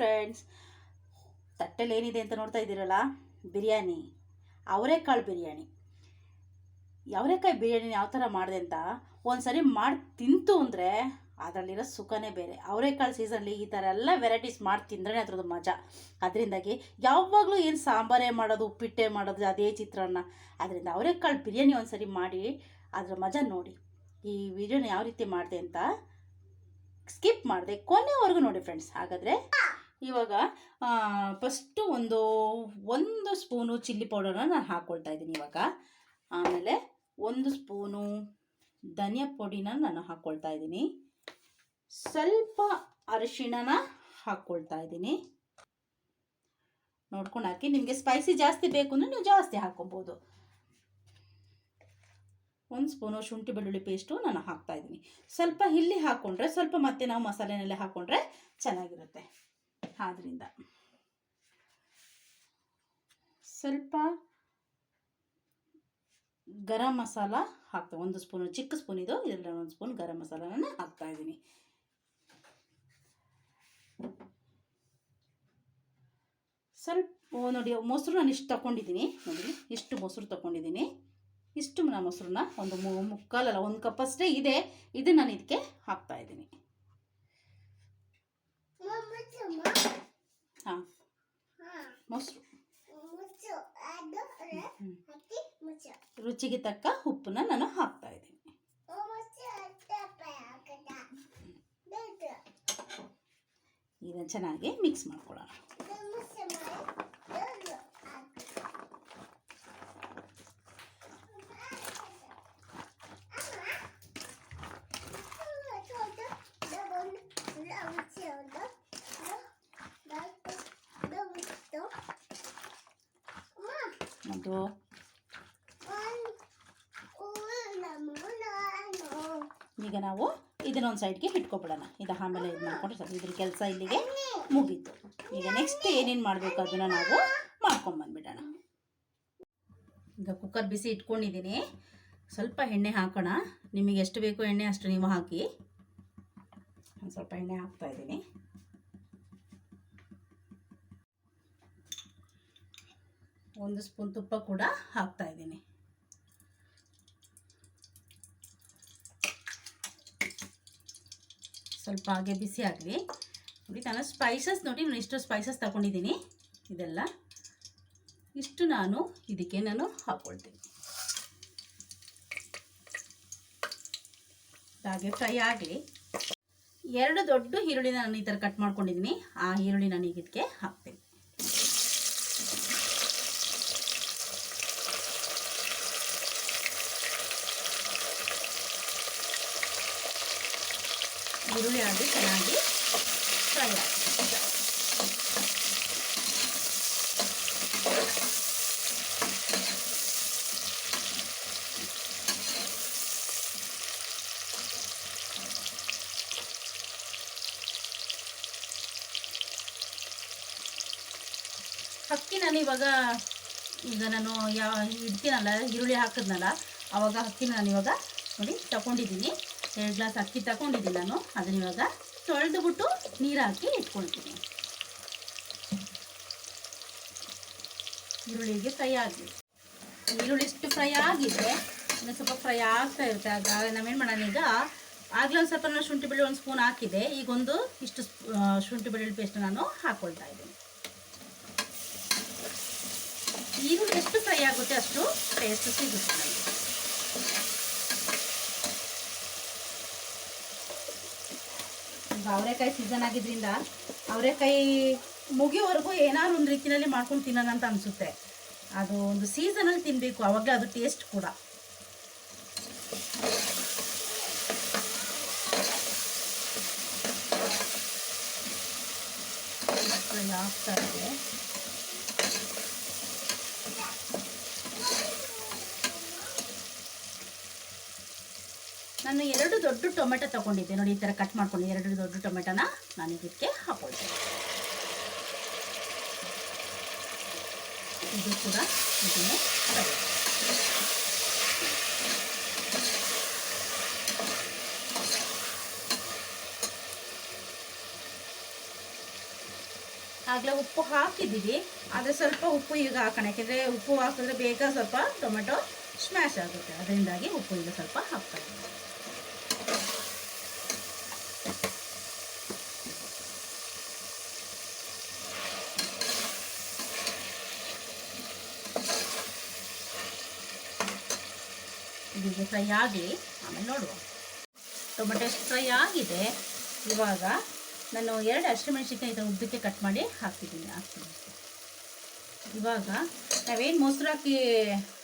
Friends, ತಟ್ಟೆಲಿ ಏನಿದೆ ಅಂತ ನೋಡ್ತಾ ಇದ್ದೀರಲ್ಲ, ಬಿರಿಯಾನಿ, ಅವರೆಕಾಳು ಬಿರಿಯಾನಿ. ಅವರೆಕಾಯಿ ಬಿರಿಯಾನಿ ಯಾವ ಥರ ಮಾಡಿದೆ ಅಂತ ಒಂದ್ಸರಿ ಮಾಡಿ ತಿಂತು ಅಂದರೆ ಅದರಲ್ಲಿರೋ ಸುಖನೇ ಬೇರೆ. ಅವರೆಕಾಳು ಸೀಸನ್ಲಿ ಈ ಥರ ಎಲ್ಲ ವೆರೈಟೀಸ್ ಮಾಡಿ ತಿಂದ್ರೆ ಅದ್ರದ್ದು ಮಜಾ. ಅದರಿಂದಾಗಿ ಯಾವಾಗಲೂ ಏನು ಸಾಂಬಾರೇ ಮಾಡೋದು, ಉಪ್ಪಿಟ್ಟೆ ಮಾಡೋದು, ಅದೇ ಚಿತ್ರಾನ್ನ. ಅದರಿಂದ ಅವರೆಕಾಳು ಬಿರಿಯಾನಿ ಒಂದ್ಸರಿ ಮಾಡಿ ಅದರ ಮಜಾ ನೋಡಿ. ಈ ವಿಡಿಯೋನ ಯಾವ ರೀತಿ ಮಾಡಿದೆ ಅಂತ ಸ್ಕಿಪ್ ಮಾಡಿದೆ, ಕೊನೆವರೆಗೂ ನೋಡಿ ಫ್ರೆಂಡ್ಸ್. ಹಾಗಾದರೆ ಇವಾಗ ಫಸ್ಟು ಒಂದು ಸ್ಪೂನು ಚಿಲ್ಲಿ ಪೌಡರನ್ನ ನಾನು ಹಾಕ್ಕೊಳ್ತಾ ಇದ್ದೀನಿ ಇವಾಗ. ಆಮೇಲೆ 1 ಸ್ಪೂನು ಧನಿಯಾ ಪುಡಿನ ನಾನು ಹಾಕ್ಕೊಳ್ತಾ ಇದ್ದೀನಿ. ಸ್ವಲ್ಪ ಅರಿಶಿಣನ ಹಾಕ್ಕೊಳ್ತಾ ಇದ್ದೀನಿ. ನೋಡ್ಕೊಂಡು ಹಾಕಿ. ನಿಮಗೆ ಸ್ಪೈಸಿ ಜಾಸ್ತಿ ಬೇಕು ಅಂದರೆ ನೀವು ಜಾಸ್ತಿ ಹಾಕ್ಕೊಬೋದು. 1 ಸ್ಪೂನು ಶುಂಠಿ ಬೆಳ್ಳುಳ್ಳಿ ಪೇಸ್ಟು ನಾನು ಹಾಕ್ತಾ ಇದ್ದೀನಿ. ಸ್ವಲ್ಪ ಇಲ್ಲಿ ಹಾಕ್ಕೊಂಡ್ರೆ ಸ್ವಲ್ಪ ಮತ್ತೆ ನಾವು ಮಸಾಲೆನಲ್ಲೇ ಹಾಕ್ಕೊಂಡ್ರೆ ಚೆನ್ನಾಗಿರುತ್ತೆ. ಆದ್ದರಿಂದ ಸ್ವಲ್ಪ ಗರಂ ಮಸಾಲ ಹಾಕ್ತಾ, 1 ಸ್ಪೂನು, ಚಿಕ್ಕ ಸ್ಪೂನ್ ಇದು, ಇದರಲ್ಲಿ 1 ಸ್ಪೂನ್ ಗರಂ ಮಸಾಲನ ಹಾಕ್ತಾ ಇದ್ದೀನಿ. ಸ್ವಲ್ಪ ನೋಡಿ, ಮೊಸರು ನಾನು ಇಷ್ಟು ತೊಗೊಂಡಿದ್ದೀನಿ. ನೋಡಿ, ಇಷ್ಟು ಮೊಸರು ತೊಗೊಂಡಿದ್ದೀನಿ. ಇಷ್ಟು ನಾನು ಮೊಸರನ್ನ ಮುಕ್ಕಾಲಲ್ಲ, 1 ಕಪ್ ಅಷ್ಟೇ ಇದೆ. ಇದು ನಾನು ಇದಕ್ಕೆ ಹಾಕ್ತಾ ಇದ್ದೀನಿ. ಹಾಂ, ಮೊಸರು, ರುಚಿಗೆ ತಕ್ಕ ಉಪ್ಪನ್ನ ನಾನು ಹಾಕ್ತಾ ಇದ್ದೀನಿ. ಇದನ್ನು ಚೆನ್ನಾಗಿ ಮಿಕ್ಸ್ ಮಾಡ್ಕೊಳ್ಳೋಣ. ಅದು ಈಗ ನಾವು ಇದನ್ನೊಂದು ಸೈಡ್ಗೆ ಇಟ್ಕೊಬಿಡೋಣ. ಇದು ಆಮೇಲೆ ಇದು ಮಾಡ್ಕೊಂಡ್ರೆ ಸ್ವಲ್ಪ ಇದ್ರ ಕೆಲಸ ಇಲ್ಲಿಗೆ ಮುಗೀತು. ಈಗ ನೆಕ್ಸ್ಟ್ ಏನೇನು ಮಾಡಬೇಕು ಅದನ್ನು ನಾವು ಮಾಡ್ಕೊಂಬಂದ್ಬಿಡೋಣ. ಈಗ ಕುಕ್ಕರ್ ಬಿಸಿ ಇಟ್ಕೊಂಡಿದ್ದೀನಿ. ಸ್ವಲ್ಪ ಎಣ್ಣೆ ಹಾಕೋಣ. ನಿಮಗೆ ಎಷ್ಟು ಬೇಕು ಎಣ್ಣೆ ಅಷ್ಟು ನೀವು ಹಾಕಿ. ಒಂದು ಸ್ವಲ್ಪ ಎಣ್ಣೆ ಹಾಕ್ತಾ ಇದ್ದೀನಿ. ಒಂದು ಸ್ಪೂನ್ ತುಪ್ಪ ಕೂಡ ಹಾಕ್ತಾ ಇದ್ದೀನಿ. ಸ್ವಲ್ಪ ಹಾಗೆ ಬಿಸಿ ಆಗಲಿ. ನೋಡಿ, ನಾನು ಸ್ಪೈಸಸ್ ನೋಡಿ, ನಾನು ಇಷ್ಟು ಸ್ಪೈಸಸ್ ತಗೊಂಡಿದ್ದೀನಿ. ಇದೆಲ್ಲ ಇಷ್ಟು ನಾನು ಇದಕ್ಕೆ ಹಾಕ್ಕೊಳ್ತೀನಿ. ಹಾಗೆ ಫ್ರೈ ಆಗಲಿ. 2 ದೊಡ್ಡ ಈರುಳ್ಳಿನ ನಾನು ಈ ಥರ ಕಟ್ ಮಾಡ್ಕೊಂಡಿದ್ದೀನಿ. ಆ ಈರುಳ್ಳಿ ನಾನು ಈಗ ಇದಕ್ಕೆ ಹಾಕ್ತೀನಿ. ಈರುಳ್ಳಿ ಆಗಿ ಚೆನ್ನಾಗಿ ಫ್ರೈ ಆಗ್ತದೆ. ಅಕ್ಕಿ ನಾನು ಇವಾಗ ನಾನು ಇಡ್ತೀನಲ್ಲ, ಈರುಳ್ಳಿ ಹಾಕಿದ್ನಲ್ಲ, ಆವಾಗ ಅಕ್ಕಿನ ನಾನು ಇವಾಗ ನೋಡಿ ತಗೊಂಡಿದ್ದೀನಿ. 2 ಗ್ಲಾಸ್ ಅಕ್ಕಿ ತಗೊಂಡಿದ್ದೀನಿ ನಾನು. ಅದನ್ನ ಇವಾಗ ತೊಳೆದುಬಿಟ್ಟು ನೀರು ಹಾಕಿ ಇಟ್ಕೊಳ್ತೀನಿ. ಈರುಳ್ಳಿಗೆ ಫ್ರೈ ಆಗಲಿ. ಈರುಳ್ಳಿ ಇಷ್ಟು ಫ್ರೈ ಆಗಿದೆ, ಇನ್ನು ಸ್ವಲ್ಪ ಫ್ರೈ ಆಗ್ತಾ ಇರುತ್ತೆ. ಆಗ ನಾವೇನು ಮಾಡೋಣ, ಈಗ ಆಗಲೇ ಒಂದು ಸ್ವಲ್ಪ ನಾನು ಶುಂಠಿ ಬೆಳ್ಳುಳ್ಳಿ 1 ಸ್ಪೂನ್ ಹಾಕಿದೆ. ಈಗ ಇಷ್ಟು ಶುಂಠಿ ಬೆಳ್ಳುಳ್ಳಿ ಪೇಸ್ಟ್ ನಾನು ಹಾಕ್ಕೊಳ್ತಾ ಇದ್ದೀನಿ. ಈರುಳ್ಳಿ ಎಷ್ಟು ಫ್ರೈ ಆಗುತ್ತೆ ಅಷ್ಟು ಟೇಸ್ಟ್ ಸಿಗುತ್ತೆ ನನಗೆ. ಅವರೆಕಾಯಿ ಸೀಸನ್ ಆಗಿದ್ದರಿಂದ ಅವರೆಕಾಯಿ ಮುಗಿಯೋವರೆಗೂ ಏನಾದ್ರು ಒಂದು ರೀತಿಯಲ್ಲಿ ಮಾಡ್ಕೊಂಡು ತಿನ್ನೋಣ ಅಂತ ಅನಿಸುತ್ತೆ. ಅದು ಒಂದು ಸೀಸನಲ್ಲಿ ತಿನ್ನಬೇಕು, ಆವಾಗಲೇ ಅದು ಟೇಸ್ಟ್ ಕೂಡ. ಆಗ್ತಾ ಇದೆ. ನಾನು 2 ದೊಡ್ಡ ಟೊಮೆಟೊ ತೊಗೊಂಡಿದ್ದೆ ನೋಡಿ, ಈ ಥರ ಕಟ್ ಮಾಡ್ಕೊಂಡು 2 ದೊಡ್ಡ ಟೊಮೆಟೊನ ನಾನು ಇದಕ್ಕೆ ಹಾಕ್ಕೊಳ್ತೀನಿ. ಇದು ಕೂಡ ಇದನ್ನೇ ಆಗಲೇ ಉಪ್ಪು ಹಾಕಿದ್ದೀವಿ, ಆದರೆ ಸ್ವಲ್ಪ ಉಪ್ಪು ಈಗ ಹಾಕೋಣ, ಯಾಕೆಂದರೆ ಉಪ್ಪು ಹಾಕಿದ್ರೆ ಬೇಗ ಸ್ವಲ್ಪ ಟೊಮೆಟೊ ಸ್ಮ್ಯಾಶ್ ಆಗುತ್ತೆ, ಅದರಿಂದಾಗಿ ಉಪ್ಪು ಈಗ ಸ್ವಲ್ಪ ಹಾಕ್ತಾ ಇದ್ದೀವಿ. ಇದೀಗ ಫ್ರೈ ಆಗಿ ಆಮೇಲೆ ನೋಡುವ. ಟೊಮೆಟೊ ಫ್ರೈ ಆಗಿದೆ. ಇವಾಗ ನಾನು 2 ಹಸಿಮೆಣಸಿನ್ಕಾಯಿ ಇದನ್ನು ಉದ್ದಕ್ಕೆ ಕಟ್ ಮಾಡಿ ಹಾಕ್ತೀನಿ. ಇವಾಗ ನಾವೇನು ಮೊಸರು ಹಾಕಿ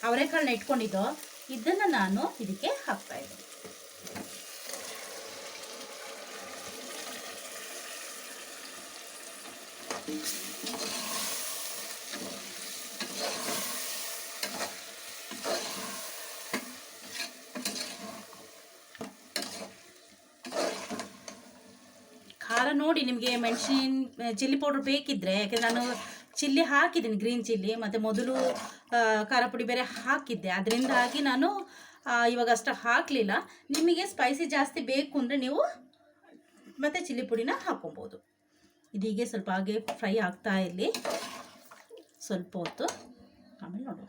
ಅವರೆಕಾಳನ್ನ ಇಟ್ಕೊಂಡಿದ್ದೋ ಇದನ್ನು ನಾನು ಇದಕ್ಕೆ ಹಾಕ್ತಾಯಿದ್ದೀನಿ. ಖಾರ ನೋಡಿ ನಿಮಗೆ ಚಿಲ್ಲಿ ಪೌಡ್ರ್ ಬೇಕಿದ್ದರೆ, ಯಾಕೆಂದರೆ ನಾನು ಚಿಲ್ಲಿ ಹಾಕಿದ್ದೀನಿ, ಗ್ರೀನ್ ಚಿಲ್ಲಿ, ಮತ್ತು ಮೊದಲು ಖಾರ ಪುಡಿ ಬೇರೆ ಹಾಕಿದ್ದೆ, ಅದರಿಂದಾಗಿ ನಾನು ಇವಾಗ ಅಷ್ಟು ಹಾಕಲಿಲ್ಲ. ನಿಮಗೆ ಸ್ಪೈಸಿ ಜಾಸ್ತಿ ಬೇಕು ಅಂದರೆ ನೀವು ಮತ್ತು ಚಿಲ್ಲಿ ಪುಡಿನ ಹಾಕ್ಕೊಬೋದು. ಇದೀಗೆ ಸ್ವಲ್ಪ ಹಾಗೆ ಫ್ರೈ ಆಗ್ತಾ ಇರಲಿ ಸ್ವಲ್ಪ ಹೊತ್ತು, ಆಮೇಲೆ ನೋಡುವ.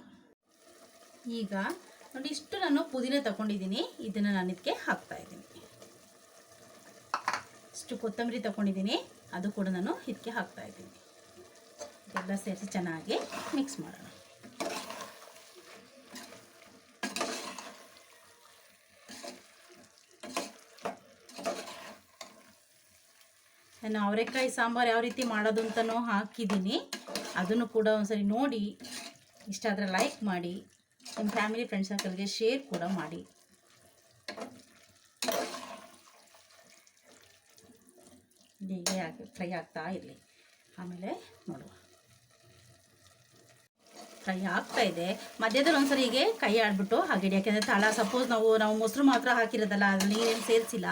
ಈಗ ನೋಡಿ ಇಷ್ಟು ನಾನು ಪುದೀನ ತಗೊಂಡಿದ್ದೀನಿ, ಇದನ್ನು ನಾನು ಇದಕ್ಕೆ ಹಾಕ್ತಾಯಿದ್ದೀನಿ. ಇಷ್ಟು ಕೊತ್ತಂಬರಿ ತಗೊಂಡಿದ್ದೀನಿ, ಅದು ಕೂಡ ನಾನು ಇದಕ್ಕೆ ಹಾಕ್ತಾಯಿದ್ದೀನಿ. ಎಲ್ಲ ಸೇರಿಸಿ ಚೆನ್ನಾಗಿ ಮಿಕ್ಸ್ ಮಾಡೋಣ. ನಾನು ಅವರೆಕಾಯಿ ಸಾಂಬಾರು ಯಾವ ರೀತಿ ಮಾಡೋದು ಅಂತಲೂ ಹಾಕಿದ್ದೀನಿ, ಅದನ್ನು ಕೂಡ ಒಂದ್ಸರಿ ನೋಡಿ, ಇಷ್ಟ ಆದರೆ ಲೈಕ್ ಮಾಡಿ, ನಿಮ್ಮ ಫ್ಯಾಮಿಲಿ ಫ್ರೆಂಡ್ಸ್ ಸರ್ಕಲ್ಗೆ ಶೇರ್ ಕೂಡ ಮಾಡಿ. ಹೀಗೆ ಫ್ರೈ ಆಗ್ತಾ ಇರಲಿ, ಆಮೇಲೆ ನೋಡುವ. ಫ್ರೈ ಆಗ್ತಾ ಇದೆ, ಮಧ್ಯದಲ್ಲಿ ಒಂದ್ಸರಿ ಹೀಗೆ ಕೈ ಆಡ್ಬಿಟ್ಟು ಹಾಗೆ, ಯಾಕೆಂದರೆ ತಳ ಸಪೋಸ್ ನಾವು ಮೊಸರು ಮಾತ್ರ ಹಾಕಿರೋದಲ್ಲ, ಅದರಲ್ಲಿ ನೀರೇನು ಸೇರಿಸಿಲ್ಲ,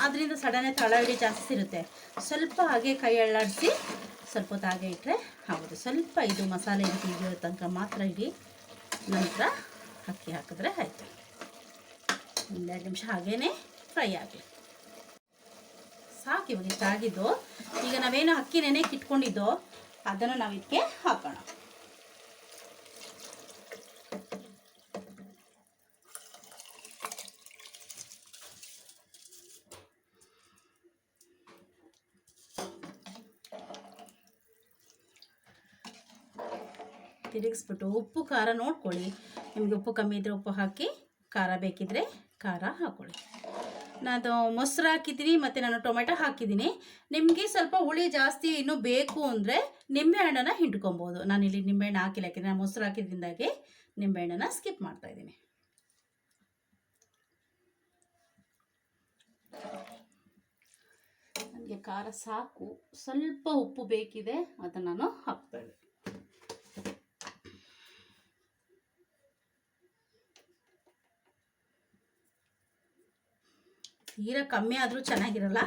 ಅದರಿಂದ ಸಡನ್ನೇ ತಳ ಹಿಡಿಯೋ ಚಾನ್ಸಸ್ ಇರುತ್ತೆ. ಸ್ವಲ್ಪ ಹಾಗೆ ಕೈ ಅಳ್ಳಾಡಿಸಿ ಸ್ವಲ್ಪ ಹೊತ್ತು ಹಾಗೆ ಇಟ್ಟರೆ ಆಗೋದು. ಸ್ವಲ್ಪ ಇದು ಮಸಾಲೆ ಹಿಡಿಯೋ ತನಕ ಮಾತ್ರ ಇಡಿ, ನಂತರ ಅಕ್ಕಿ ಹಾಕಿದ್ರೆ ಆಯಿತು. 1-2 ನಿಮಿಷ ಹಾಗೇ ಫ್ರೈ ಆಗಲಿ, ಸಾಕು. ಇವಾಗ ಇಷ್ಟ ಆಗಿದ್ದು. ಈಗ ನಾವೇನು ಅಕ್ಕಿ ನೆನೆಗೆ ಇಟ್ಕೊಂಡಿದ್ದೋ ಅದನ್ನು ನಾವು ಇದಕ್ಕೆ ಹಾಕೋಣ. ತಿರುಗಿಸ್ಬಿಟ್ಟು ಉಪ್ಪು ಖಾರ ನೋಡ್ಕೊಳ್ಳಿ, ನಿಮಗೆ ಉಪ್ಪು ಕಮ್ಮಿ ಇದ್ದರೆ ಉಪ್ಪು ಹಾಕಿ, ಖಾರ ಬೇಕಿದ್ದರೆ ಖಾರ ಹಾಕ್ಕೊಳ್ಳಿ. ನಾನು ಮೊಸರು ಹಾಕಿದ್ದೀನಿ ಮತ್ತು ನಾನು ಟೊಮೆಟೊ ಹಾಕಿದ್ದೀನಿ. ನಿಮಗೆ ಸ್ವಲ್ಪ ಹುಳಿ ಜಾಸ್ತಿ ಇನ್ನೂ ಬೇಕು ಅಂದರೆ ನಿಂಬೆಹಣ್ಣನ್ನು ಹಿಂಡ್ಕೊಬೋದು. ನಾನಿಲ್ಲಿ ನಿಂಬೆಹಣ್ಣು ಹಾಕಿಲ್ಲ, ಯಾಕೆಂದರೆ ನಾನು ಮೊಸರು ಹಾಕಿದ್ರಿಂದಾಗಿ ನಿಂಬೆಹಣ್ಣನ್ನು ಸ್ಕಿಪ್ ಮಾಡ್ತಾಯಿದ್ದೀನಿ. ನನಗೆ ಖಾರ ಸಾಕು, ಸ್ವಲ್ಪ ಉಪ್ಪು ಬೇಕಿದೆ, ಅದನ್ನು ನಾನು ಹಾಕ್ತಾಯಿದ್ದೀನಿ. ತೀರಾ ಕಮ್ಮಿ ಆದರೂ ಚೆನ್ನಾಗಿರಲ್ಲ,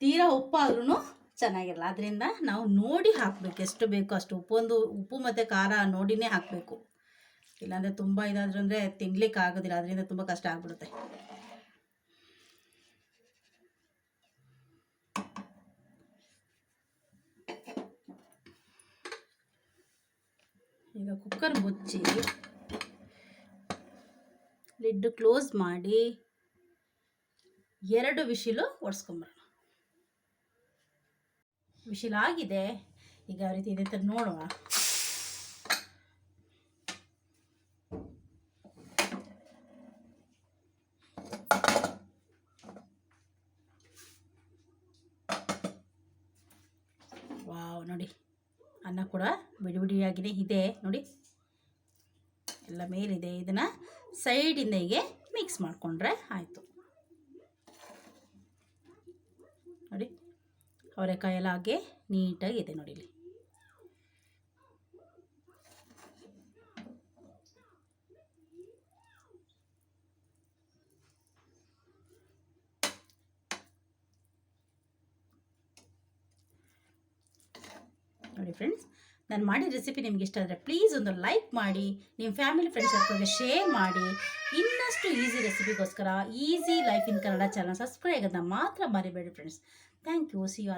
ತೀರಾ ಉಪ್ಪಾದ್ರೂ ಚೆನ್ನಾಗಿರಲ್ಲ. ಅದರಿಂದ ನಾವು ನೋಡಿ ಹಾಕಬೇಕು, ಎಷ್ಟು ಬೇಕೋ ಅಷ್ಟು ಉಪ್ಪು ಮತ್ತು ಖಾರ ನೋಡಿನೇ ಹಾಕಬೇಕು. ಇಲ್ಲಾಂದರೆ ತುಂಬ ಇದಾದರೂ ಅಂದರೆ ತಿನ್ಲಿಕ್ಕೆ ಆಗೋದಿಲ್ಲ, ಅದರಿಂದ ತುಂಬ ಕಷ್ಟ ಆಗಿಬಿಡುತ್ತೆ. ಈಗ ಕುಕ್ಕರ್ ಮುಚ್ಚಿ ಲಿಡ್ ಕ್ಲೋಸ್ ಮಾಡಿ 2 ವಿಶಿಲು ಒಡ್ಸ್ಕೊಂಬರೋಣ. ವಿಶಿಲ್ ಆಗಿದೆ, ಈಗ ಯಾವ ರೀತಿ ಇದೆ ಅಂತ ನೋಡುವ. ವಾವ್, ನೋಡಿ ಅನ್ನ ಕೂಡ ಬಿಡಿ ಬಿಡಿಯಾಗಿದೆ ಇದೆ ನೋಡಿ, ಎಲ್ಲ ಮೇಲಿದೆ. ಇದನ್ನು ಸೈಡಿಂದ ಹೀಗೆ ಮಿಕ್ಸ್ ಮಾಡಿಕೊಂಡ್ರೆ ಆಯಿತು. ನೋಡಿ ಅವರೆಕಾಯಿ ಎಲ್ಲ ಹಾಗೆ ನೀಟಾಗಿದೆ ನೋಡಿ. ಇಲ್ಲಿ ನೋಡಿ ಫ್ರೆಂಡ್ಸ್, ನಾನು ಮಾಡಿದ ರೆಸಿಪಿ ನಿಮ್ಗೆ ಇಷ್ಟ ಆದರೆ ಪ್ಲೀಸ್ ಒಂದು ಲೈಕ್ ಮಾಡಿ, ನಿಮ್ಮ ಫ್ಯಾಮಿಲಿ ಫ್ರೆಂಡ್ಸ್ ಸರ್ಕಲ್ಗೆ ಶೇರ್ ಮಾಡಿ. ಇನ್ನಷ್ಟು ಈಸಿ ರೆಸಿಪಿಗೋಸ್ಕರ easy life in Kannada channel subscribe ಆಗೋದನ್ನ ಮಾತ್ರ ಮರಿಬೇಡಿ friends. Thank you. See you all.